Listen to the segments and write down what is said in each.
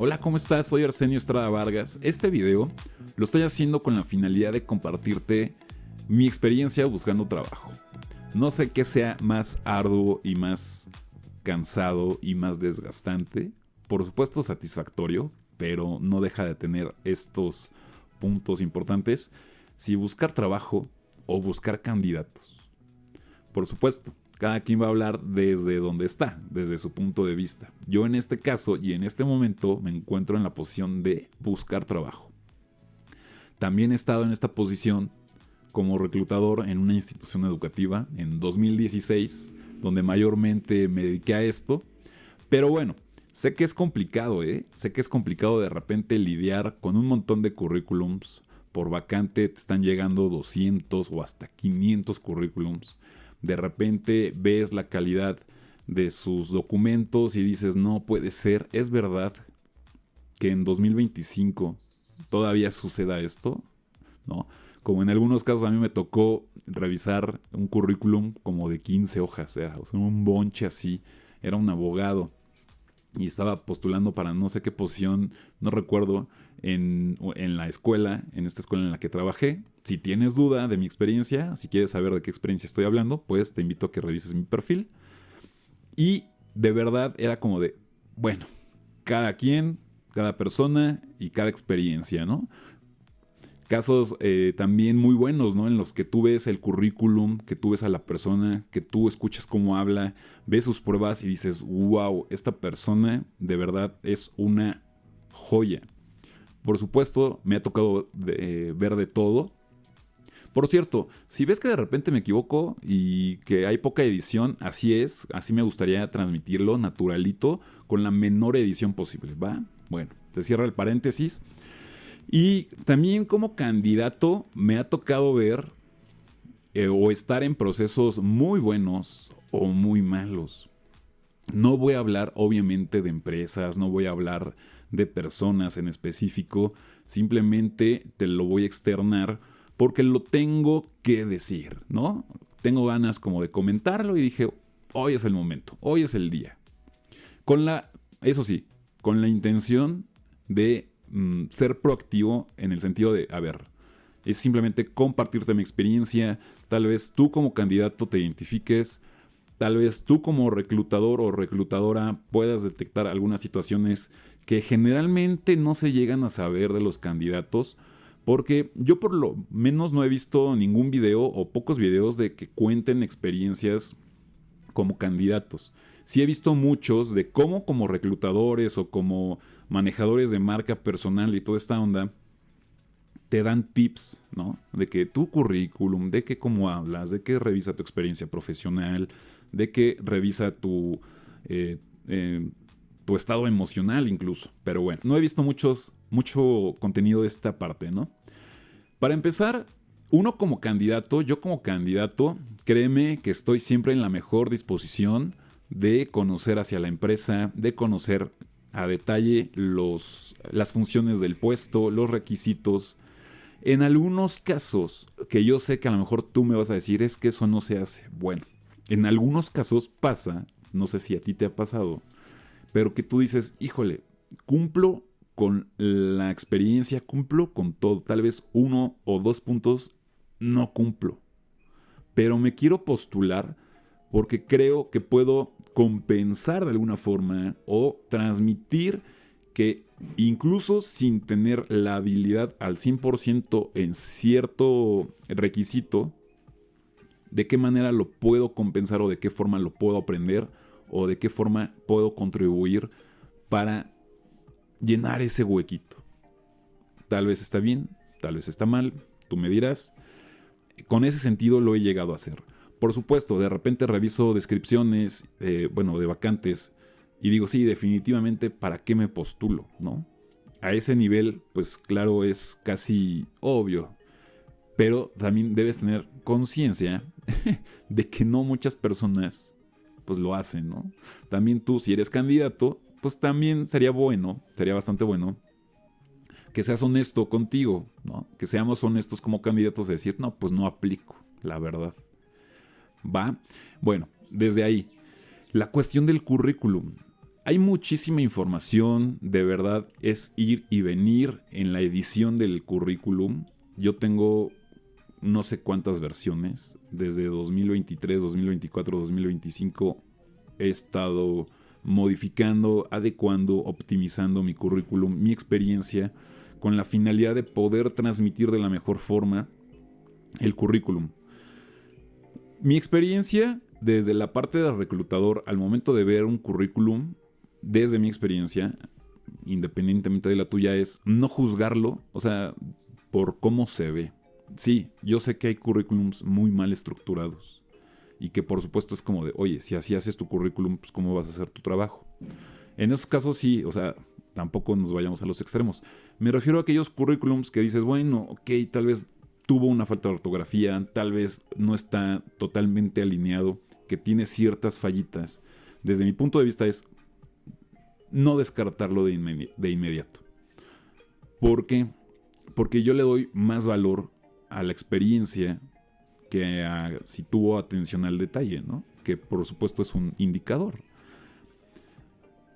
Hola, ¿cómo estás? Soy Arsenio Estrada Vargas. Este video lo estoy haciendo con la finalidad de compartirte mi experiencia buscando trabajo. No sé qué sea más arduo y más cansado y más desgastante. Por supuesto satisfactorio, pero no deja de tener estos puntos importantes. Si buscar trabajo o buscar candidatos. Por supuesto, cada quien va a hablar desde donde está, desde su punto de vista. Yo en este caso y en este momento me encuentro en la posición de buscar trabajo. También he estado en esta posición como reclutador en una institución educativa en 2016, donde mayormente me dediqué a esto. Pero bueno, sé que es complicado, Sé que es complicado de repente lidiar con un montón de currículums. Por vacante te están llegando 200 o hasta 500 currículums. De repente ves la calidad de sus documentos y dices, no puede ser, ¿es verdad que en 2025 todavía suceda esto? ¿No? Como en algunos casos a mí me tocó revisar un currículum como de 15 hojas, o sea, un bonche así, era un abogado y estaba postulando para no sé qué posición, no recuerdo, en la escuela, en esta escuela en la que trabajé. Si tienes duda de mi experiencia, si quieres saber de qué experiencia estoy hablando, pues te invito a que revises mi perfil. Y de verdad era como de, bueno, cada quien, cada persona y cada experiencia, ¿no? Casos también muy buenos, ¿no? En los que tú ves el currículum, que tú ves a la persona, que tú escuchas cómo habla, ves sus pruebas y dices, wow, esta persona de verdad es una joya. Por supuesto, me ha tocado ver de todo. Por cierto, si ves que de repente me equivoco y que hay poca edición, así es, así me gustaría transmitirlo, naturalito, con la menor edición posible, ¿va? Bueno, se cierra el paréntesis. Y también como candidato me ha tocado ver o estar en procesos muy buenos o muy malos. No voy a hablar obviamente de empresas, no voy a hablar de personas en específico, simplemente te lo voy a externar porque lo tengo que decir, ¿no? Tengo ganas como de comentarlo y dije, hoy es el momento, hoy es el día. Eso sí, con la intención de ser proactivo en el sentido de, a ver, es simplemente compartirte mi experiencia, tal vez tú como candidato te identifiques, tal vez tú como reclutador o reclutadora puedas detectar algunas situaciones que generalmente no se llegan a saber de los candidatos, porque yo por lo menos no he visto ningún video o pocos videos de que cuenten experiencias como candidatos. Sí he visto muchos de cómo como reclutadores o como manejadores de marca personal y toda esta onda te dan tips, ¿no? De que tu currículum, de que cómo hablas, de que revisa tu experiencia profesional, de que revisa tu estado emocional incluso. Pero bueno, no he visto mucho contenido de esta parte, ¿no? Para empezar, yo como candidato, créeme que estoy siempre en la mejor disposición de conocer hacia la empresa, de conocer a detalle las funciones del puesto, los requisitos. En algunos casos, que yo sé que a lo mejor tú me vas a decir, es que eso no se hace. Bueno, en algunos casos pasa, no sé si a ti te ha pasado, pero que tú dices, híjole, cumplo con la experiencia, cumplo con todo. Tal vez 1 o 2 puntos no cumplo. Pero me quiero postular porque creo que puedo compensar de alguna forma o transmitir que incluso sin tener la habilidad al 100% en cierto requisito, de qué manera lo puedo compensar o de qué forma lo puedo aprender o de qué forma puedo contribuir para llenar ese huequito. Tal vez está bien, tal vez está mal, tú me dirás. Con ese sentido lo he llegado a hacer. Por supuesto, de repente reviso descripciones, de vacantes y digo, sí, definitivamente, ¿para qué me postulo? ¿No? A ese nivel, pues claro, es casi obvio. Pero también debes tener conciencia de que no muchas personas pues lo hacen, ¿no? También tú, si eres candidato, pues también sería bastante bueno que seas honesto contigo, ¿no? Que seamos honestos como candidatos de decir, no, pues no aplico, la verdad. ¿Va? Bueno, desde ahí, la cuestión del currículum. hay muchísima información, de verdad es ir y venir en la edición del currículum. Yo tengo no sé cuántas versiones, desde 2023, 2024, 2025 he estado modificando, adecuando, optimizando mi currículum, mi experiencia, con la finalidad de poder transmitir de la mejor forma el currículum. Mi experiencia desde la parte de reclutador al momento de ver un currículum, desde mi experiencia, independientemente de la tuya, es no juzgarlo, o sea, por cómo se ve. Sí, yo sé que hay currículums muy mal estructurados y que por supuesto es como de, oye, si así haces tu currículum, pues ¿cómo vas a hacer tu trabajo? En esos casos sí, o sea, tampoco nos vayamos a los extremos. Me refiero a aquellos currículums que dices, bueno, ok, tal vez tuvo una falta de ortografía, tal vez no está totalmente alineado, que tiene ciertas fallitas. Desde mi punto de vista es no descartarlo de inmediato. ¿Por qué? Porque yo le doy más valor a la experiencia que a si tuvo atención al detalle, ¿no? Que por supuesto es un indicador.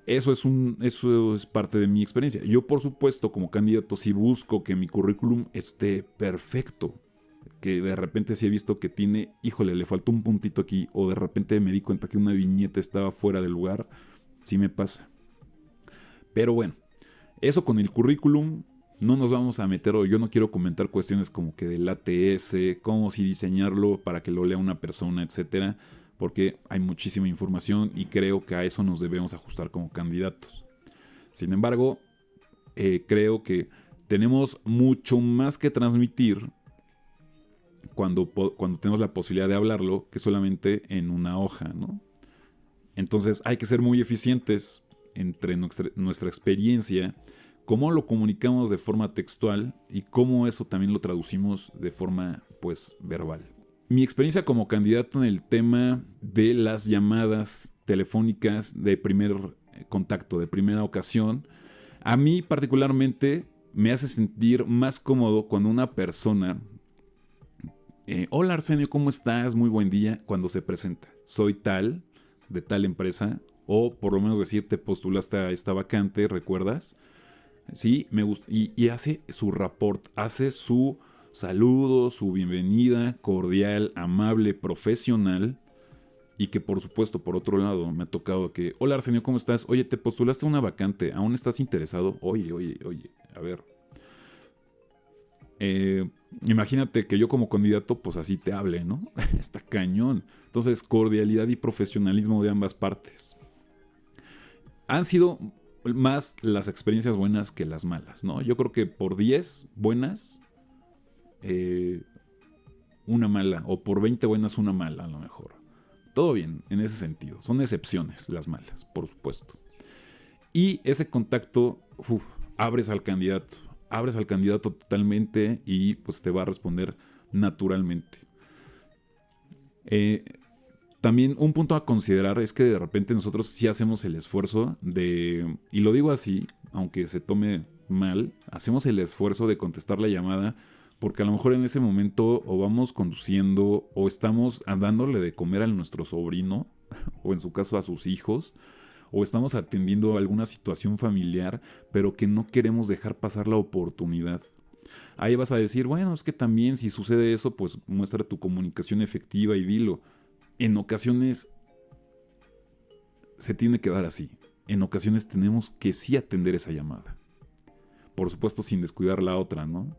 Eso es parte de mi experiencia. Yo, por supuesto, como candidato, sí busco que mi currículum esté perfecto. Que de repente sí he visto que tiene, híjole, le faltó un puntito aquí, o de repente me di cuenta que una viñeta estaba fuera del lugar. Sí me pasa. Pero bueno, eso con el currículum. No nos vamos a meter, o yo no quiero comentar cuestiones como que del ATS, cómo si diseñarlo para que lo lea una persona, etcétera, porque hay muchísima información y creo que a eso nos debemos ajustar como candidatos. Sin embargo, creo que tenemos mucho más que transmitir cuando tenemos la posibilidad de hablarlo que solamente en una hoja, ¿no? Entonces hay que ser muy eficientes entre nuestra experiencia, cómo lo comunicamos de forma textual y cómo eso también lo traducimos de forma, pues, verbal. Mi experiencia como candidato en el tema de las llamadas telefónicas de primer contacto, de primera ocasión, a mí particularmente me hace sentir más cómodo cuando una persona, hola Arsenio, ¿cómo estás? Muy buen día, cuando se presenta. Soy tal, de tal empresa, o por lo menos decir, te postulaste a esta vacante, ¿recuerdas? Sí, me gusta. Y hace su rapport, hace su saludo, su bienvenida cordial, amable, profesional. Y que por supuesto, por otro lado, me ha tocado que, hola Arsenio, ¿cómo estás? Oye, te postulaste a una vacante, ¿aún estás interesado? Oye, a ver. Imagínate que yo como candidato, pues así te hable, ¿no? Está cañón. Entonces, cordialidad y profesionalismo de ambas partes. Han sido más las experiencias buenas que las malas, ¿no? Yo creo que por 10 buenas, una mala, o por 20 buenas, una mala a lo mejor. Todo bien en ese sentido. Son excepciones las malas, por supuesto. Y ese contacto, abres al candidato totalmente y pues te va a responder naturalmente. También un punto a considerar es que de repente nosotros sí hacemos el esfuerzo de, y lo digo así, aunque se tome mal, hacemos el esfuerzo de contestar la llamada porque a lo mejor en ese momento o vamos conduciendo o estamos dándole de comer a nuestro sobrino o en su caso a sus hijos o estamos atendiendo alguna situación familiar pero que no queremos dejar pasar la oportunidad. Ahí vas a decir, bueno, es que también si sucede eso, pues muestra tu comunicación efectiva y dilo. En ocasiones se tiene que dar así. En ocasiones tenemos que sí atender esa llamada. Por supuesto sin descuidar la otra, ¿no?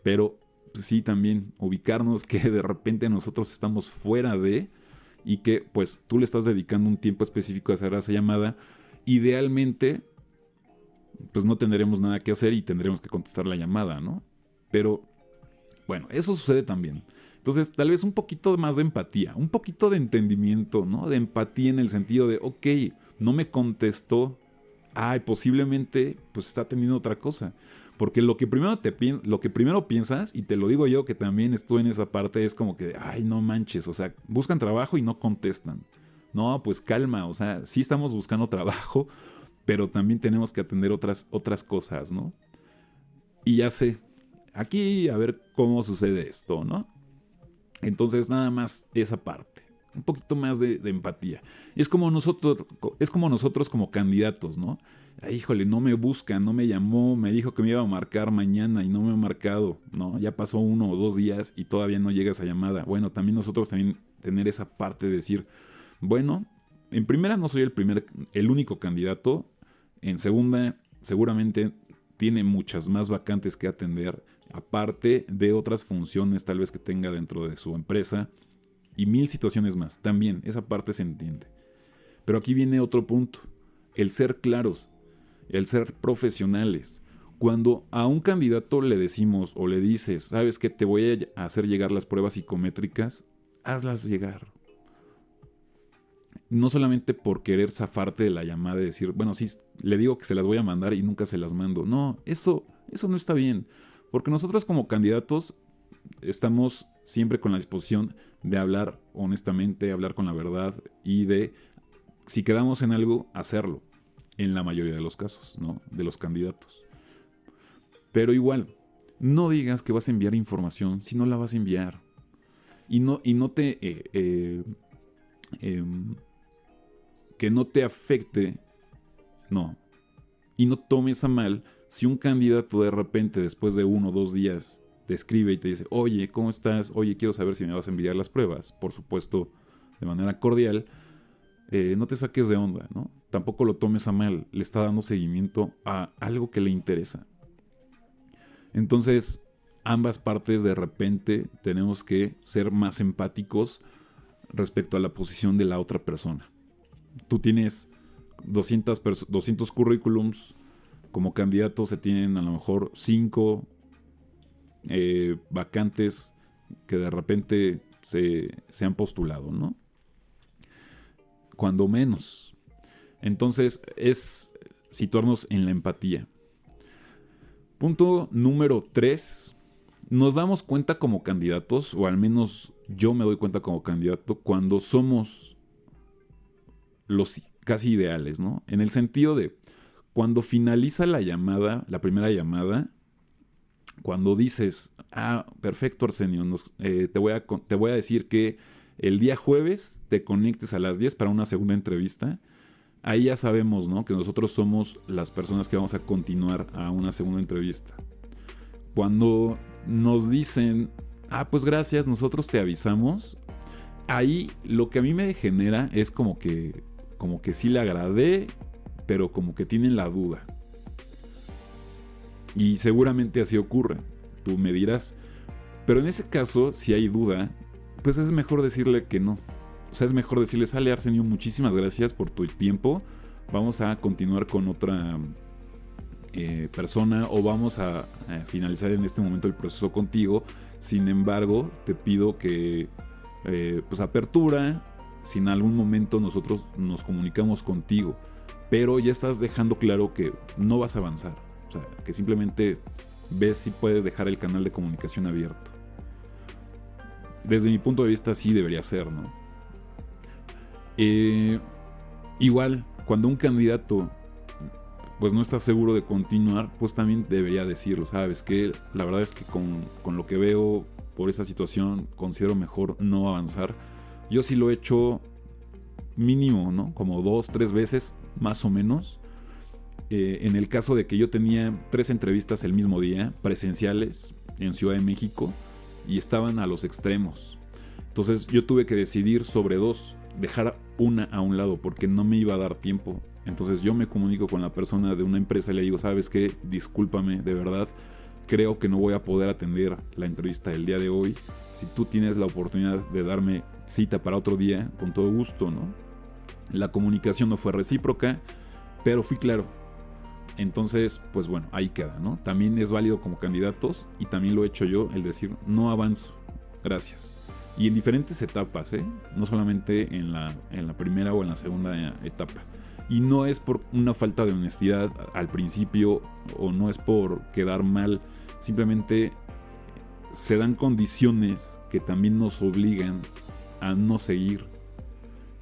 Pero pues, sí también ubicarnos que de repente nosotros estamos fuera de y que pues tú le estás dedicando un tiempo específico a hacer esa llamada. Idealmente pues no tendremos nada que hacer y tendremos que contestar la llamada, ¿no? Pero bueno, eso sucede también. Entonces, tal vez un poquito más de empatía, un poquito de entendimiento, ¿no? De empatía en el sentido de, ok, no me contestó, posiblemente pues está teniendo otra cosa. Porque lo que primero piensas, y te lo digo yo que también estuve en esa parte, es como que, no manches, o sea, buscan trabajo y no contestan. No, pues calma, o sea, sí estamos buscando trabajo, pero también tenemos que atender otras cosas, ¿no? Y ya sé, aquí a ver cómo sucede esto, ¿no? Entonces nada más esa parte. un poquito más de empatía. Y es como nosotros como candidatos, ¿no? Ay, híjole, no me busca, no me llamó, me dijo que me iba a marcar mañana y no me ha marcado, ¿no? Ya pasó 1 o 2 días y todavía no llega esa llamada. Bueno, también nosotros tener esa parte de decir, bueno, en primera no soy el único candidato. En segunda, seguramente tiene muchas más vacantes que atender, aparte de otras funciones tal vez que tenga dentro de su empresa y 1000 situaciones más. También esa parte se entiende. Pero aquí viene otro punto, el ser claros, el ser profesionales. Cuando a un candidato le decimos o le dices, sabes que te voy a hacer llegar las pruebas psicométricas, hazlas llegar. No solamente por querer zafarte de la llamada y decir, bueno, sí, le digo que se las voy a mandar y nunca se las mando. No, eso no está bien. Porque nosotros como candidatos estamos siempre con la disposición de hablar honestamente, hablar con la verdad y de, si quedamos en algo, hacerlo. En la mayoría de los casos, ¿no? De los candidatos. Pero igual, no digas que vas a enviar información si no la vas a enviar. Y no te... que no te afecte, no. Y no tomes a mal si un candidato de repente, después de 1 o 2 días, te escribe y te dice, oye, ¿cómo estás? Oye, quiero saber si me vas a enviar las pruebas. Por supuesto, de manera cordial. No te saques de onda, ¿no? Tampoco lo tomes a mal. Le está dando seguimiento a algo que le interesa. Entonces, ambas partes de repente tenemos que ser más empáticos respecto a la posición de la otra persona. Tú tienes 200 currículums, como candidato se tienen a lo mejor 5 vacantes que de repente se han postulado, ¿no? Cuando menos. Entonces es situarnos en la empatía. Punto número 3. Nos damos cuenta como candidatos, o al menos yo me doy cuenta como candidato, cuando somos los casi ideales, ¿no? En el sentido de, cuando finaliza la llamada, la primera llamada, cuando dices, perfecto Arsenio, te voy a decir que el día jueves te conectes a las 10 para una segunda entrevista, ahí ya sabemos, ¿no? Que nosotros somos las personas que vamos a continuar a una segunda entrevista. Cuando nos dicen, pues gracias, nosotros te avisamos, ahí lo que a mí me genera es como que sí le agradé, pero como que tienen la duda. Y seguramente así ocurre. Tú me dirás. Pero en ese caso, si hay duda, pues es mejor decirle que no. O sea, es mejor decirle, sale Arsenio, muchísimas gracias por tu tiempo. Vamos a continuar con otra persona, o vamos a finalizar en este momento el proceso contigo. Sin embargo, te pido que pues apertura, si en algún momento nosotros nos comunicamos contigo, pero ya estás dejando claro que no vas a avanzar. O sea, que simplemente ves si puedes dejar el canal de comunicación abierto. Desde mi punto de vista así debería ser, ¿no? Igual, cuando un candidato pues no está seguro de continuar, pues también debería decirlo, ¿sabes qué? La verdad es que con lo que veo por esa situación, considero mejor no avanzar. Yo sí lo he hecho mínimo, ¿no? Como 2, 3 veces, más o menos. En el caso de que yo tenía 3 entrevistas el mismo día, presenciales, en Ciudad de México, y estaban a los extremos. Entonces yo tuve que decidir sobre 2, dejar una a un lado, porque no me iba a dar tiempo. Entonces yo me comunico con la persona de una empresa y le digo, ¿sabes qué? Discúlpame, de verdad, creo que no voy a poder atender la entrevista del día de hoy. Si tú tienes la oportunidad de darme cita para otro día, con todo gusto, ¿no? La comunicación no fue recíproca, pero fui claro. Entonces, pues bueno, ahí queda, ¿no? También es válido como candidatos, y también lo he hecho yo, el decir, no avanzo, gracias. Y en diferentes etapas, no solamente en la primera o en la segunda etapa. Y no es por una falta de honestidad al principio, o no es por quedar mal, simplemente se dan condiciones que también nos obligan a no seguir.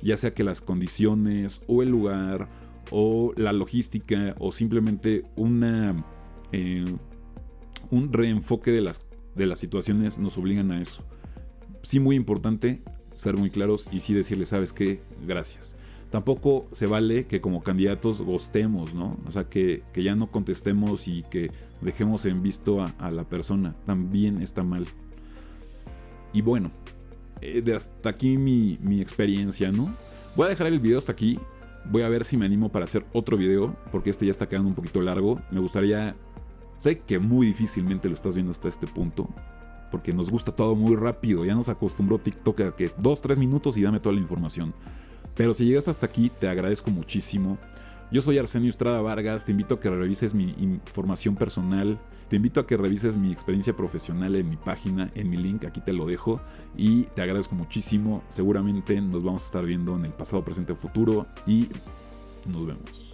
Ya sea que las condiciones, o el lugar, o la logística, o simplemente un reenfoque de las situaciones nos obligan a eso. Sí, muy importante, ser muy claros y sí decirle, ¿sabes qué? Gracias. Tampoco se vale que como candidatos gostemos, ¿no? O sea, que ya no contestemos y que dejemos en visto a la persona. También está mal. Y bueno, de hasta aquí mi experiencia, ¿no? Voy a dejar el video hasta aquí. Voy a ver si me animo para hacer otro video, porque este ya está quedando un poquito largo. Me gustaría... Sé que muy difícilmente lo estás viendo hasta este punto, porque nos gusta todo muy rápido. Ya nos acostumbró TikTok a que 2-3 minutos y dame toda la información. Pero si llegaste hasta aquí, te agradezco muchísimo. Yo soy Arsenio Estrada Vargas, te invito a que revises mi información personal, te invito a que revises mi experiencia profesional en mi página, en mi link, aquí te lo dejo, y te agradezco muchísimo. Seguramente nos vamos a estar viendo en el pasado, presente o futuro, y nos vemos.